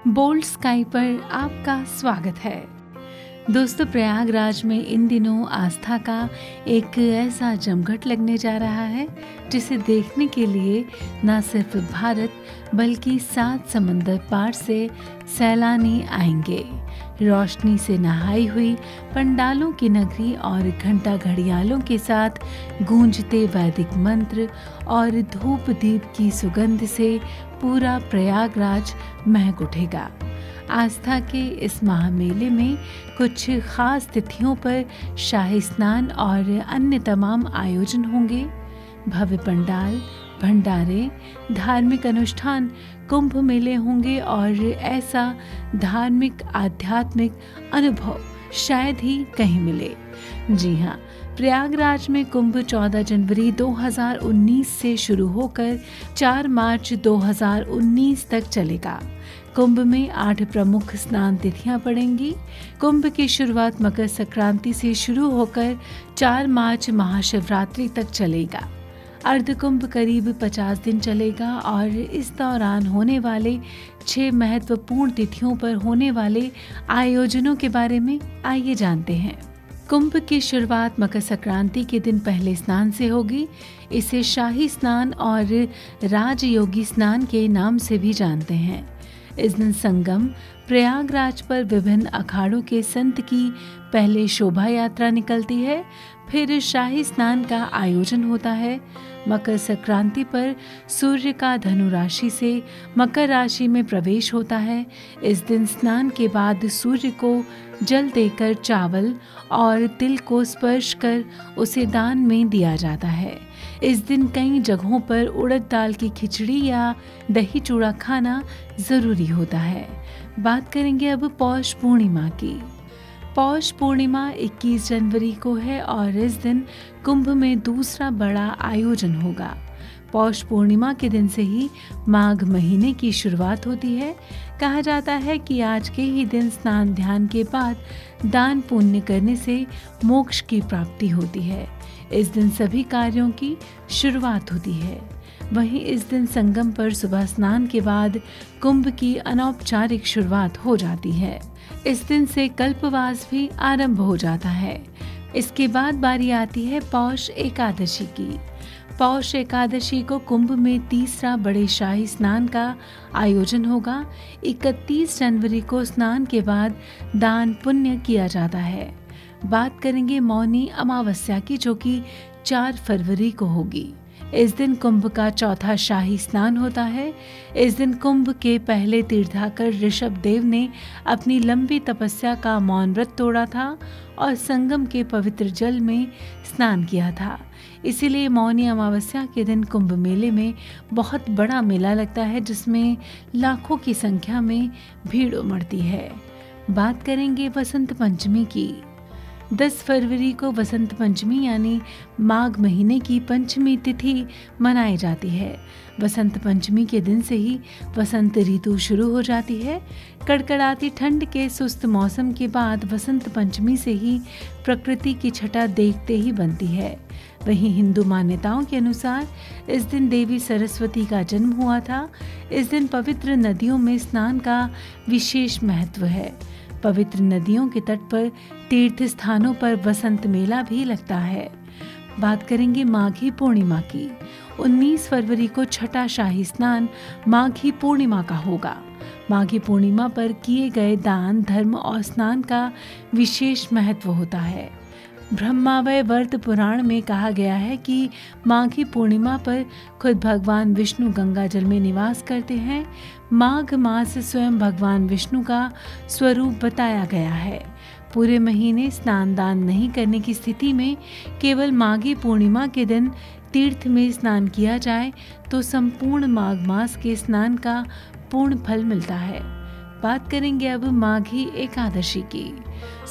Bold sky पर आपका स्वागत है। दोस्तों, प्रयागराज में इन दिनों आस्था का एक ऐसा जमघट लगने जा रहा है जिसे देखने के लिए न सिर्फ भारत बल्कि 7 समंदर पार से सैलानी आएंगे। रोशनी से नहाई हुई पंडालों की नगरी और घंटा घड़ियालों के साथ गूंजते वैदिक मंत्र और धूप दीप की सुगंध से पूरा प्रयागराज महक उठेगा। आस्था के इस महामेले में कुछ खास तिथियों पर शाही स्नान और अन्य तमाम आयोजन होंगे। भव्य पंडाल, भंडारे, धार्मिक अनुष्ठान, कुंभ मेले होंगे और ऐसा धार्मिक आध्यात्मिक अनुभव शायद ही कहीं मिले। जी हाँ, प्रयागराज में कुंभ 14 जनवरी 2019 से शुरू होकर 4 मार्च 2019 तक चलेगा। कुंभ में 8 प्रमुख स्नान तिथियां पड़ेंगी। कुंभ की शुरुआत मकर संक्रांति से शुरू होकर 4 मार्च महाशिवरात्रि तक चलेगा। अर्धकुंभ करीब 50 दिन चलेगा और इस दौरान होने वाले 6 महत्वपूर्ण तिथियों पर होने वाले आयोजनों के बारे में आइए जानते हैं। कुंभ की शुरुआत मकर संक्रांति के दिन पहले स्नान से होगी। इसे शाही स्नान और राजयोगी स्नान के नाम से भी जानते हैं। इस दिन संगम प्रयागराज पर विभिन्न अखाड़ों के संत की पहले शोभा यात्रा निकलती है, फिर शाही स्नान का आयोजन होता है। मकर संक्रांति पर सूर्य का धनु राशि से मकर राशि में प्रवेश होता है। इस दिन स्नान के बाद सूर्य को जल देकर चावल और तिल को स्पर्श कर उसे दान में दिया जाता है। इस दिन कई जगहों पर उड़द दाल की खिचड़ी या दही चूड़ा खाना जरूरी होता है। बात करेंगे अब पौष पूर्णिमा की। पौष पूर्णिमा 21 जनवरी को है और इस दिन कुंभ में दूसरा बड़ा आयोजन होगा। पौष पूर्णिमा के दिन से ही माघ महीने की शुरुआत होती है। कहा जाता है कि आज के ही दिन स्नान ध्यान के बाद दान पुण्य करने से मोक्ष की प्राप्ति होती है। इस दिन सभी कार्यों की शुरुआत होती है। वहीं इस दिन संगम पर सुबह स्नान के बाद कुंभ की अनौपचारिक शुरुआत हो जाती है। इस दिन से कल्पवास भी आरंभ हो जाता है। इसके बाद बारी आती है पौष एकादशी की। पौष एकादशी को कुंभ में तीसरा बड़े शाही स्नान का आयोजन होगा। 31 जनवरी को स्नान के बाद दान पुण्य किया जाता है। बात करेंगे मौनी अमावस्या की, जो कि 4 फरवरी को होगी। इस दिन कुंभ का चौथा शाही स्नान होता है। इस दिन कुंभ के पहले तीर्थाकर ऋषभ देव ने अपनी लंबी तपस्या का मौन व्रत तोड़ा था और संगम के पवित्र जल में स्नान किया था। इसीलिए मौनी अमावस्या के दिन कुंभ मेले में बहुत बड़ा मेला लगता है, जिसमें लाखों की संख्या में भीड़ उमड़ती है। बात करेंगे वसंत पंचमी की। 10 फरवरी को वसंत पंचमी यानी माघ महीने की पंचमी तिथि मनाई जाती है। वसंत पंचमी के दिन से ही वसंत ऋतु शुरू हो जाती है। कड़कड़ाती ठंड के सुस्त मौसम के बाद वसंत पंचमी से ही प्रकृति की छटा देखते ही बनती है। वहीं हिंदू मान्यताओं के अनुसार इस दिन देवी सरस्वती का जन्म हुआ था। इस दिन पवित्र नदियों में स्नान का विशेष महत्व है। पवित्र नदियों के तट पर तीर्थ स्थानों पर वसंत मेला भी लगता है। बात करेंगे माघी पूर्णिमा की। 19 फरवरी को छठा शाही स्नान माघी पूर्णिमा का होगा। माघी पूर्णिमा पर किए गए दान, धर्म और स्नान का विशेष महत्व होता है। ब्रह्मावय वर्त पुराण में कहा गया है कि माघी पूर्णिमा पर खुद भगवान विष्णु गंगा जल में निवास करते हैं। माघ मास स्वयं भगवान विष्णु का स्वरूप बताया गया है। पूरे महीने स्नान दान नहीं करने की स्थिति में केवल माघी पूर्णिमा के दिन तीर्थ में स्नान किया जाए तो संपूर्ण माघ मास के स्नान का पूर्ण फल मिलता है। बात करेंगे अब माघी एकादशी की।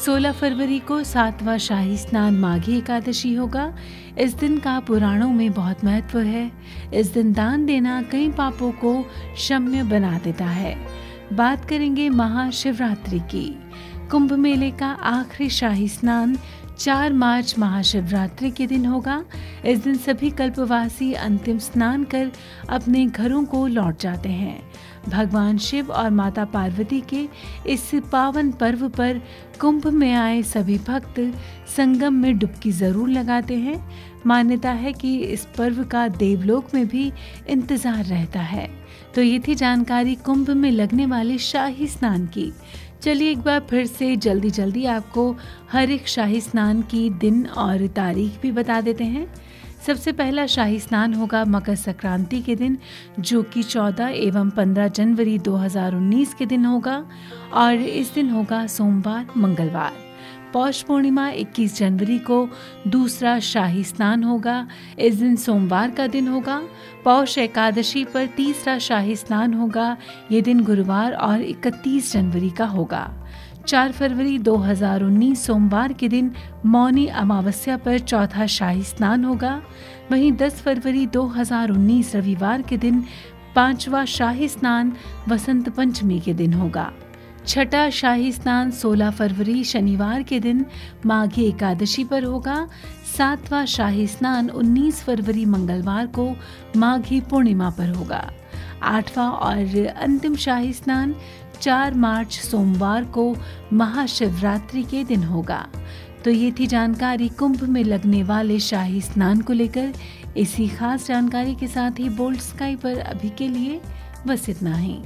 16 फरवरी को 7वां शाही स्नान माघी एकादशी होगा। इस दिन का पुराणों में बहुत महत्व है। इस दिन दान देना कई पापों को क्षम्य बना देता है। बात करेंगे महाशिवरात्रि की। कुंभ मेले का आखिरी शाही स्नान 4 मार्च महाशिवरात्रि के दिन होगा। इस दिन सभी कल्पवासी अंतिम स्नान कर अपने घरों को लौट जाते हैं। भगवान शिव और माता पार्वती के इस पावन पर्व पर कुंभ में आए सभी भक्त संगम में डुबकी जरूर लगाते हैं। मान्यता है कि इस पर्व का देवलोक में भी इंतजार रहता है। तो ये थी जानकारी कुंभ में लगने वाले शाही स्नान की। चलिए एक बार फिर से जल्दी आपको हर एक शाही स्नान की दिन और तारीख भी बता देते हैं। सबसे पहला शाही स्नान होगा मकर संक्रांति के दिन, जो कि 14 एवं 15 जनवरी 2019 के दिन होगा और इस दिन होगा सोमवार मंगलवार। पौष पूर्णिमा 21 जनवरी को दूसरा शाही स्नान होगा। इस दिन सोमवार का दिन होगा। पौष एकादशी पर तीसरा शाही स्नान होगा। ये दिन गुरुवार और 31 जनवरी का होगा। 4 फरवरी 2019 सोमवार के दिन मौनी अमावस्या पर चौथा शाही स्नान होगा। वहीं 10 फरवरी 2019 रविवार के दिन 5वां शाही स्नान वसंत पंचमी के दिन होगा। छठा शाही स्नान 16 फरवरी शनिवार के दिन माघी एकादशी पर होगा। 7वां शाही स्नान 19 फरवरी मंगलवार को माघी पूर्णिमा पर होगा। 8वां और अंतिम शाही स्नान 4 मार्च सोमवार को महाशिवरात्रि के दिन होगा। तो ये थी जानकारी कुंभ में लगने वाले शाही स्नान को लेकर। इसी खास जानकारी के साथ ही बोल्ड स्काई पर अभी के लिए बस इतना ही।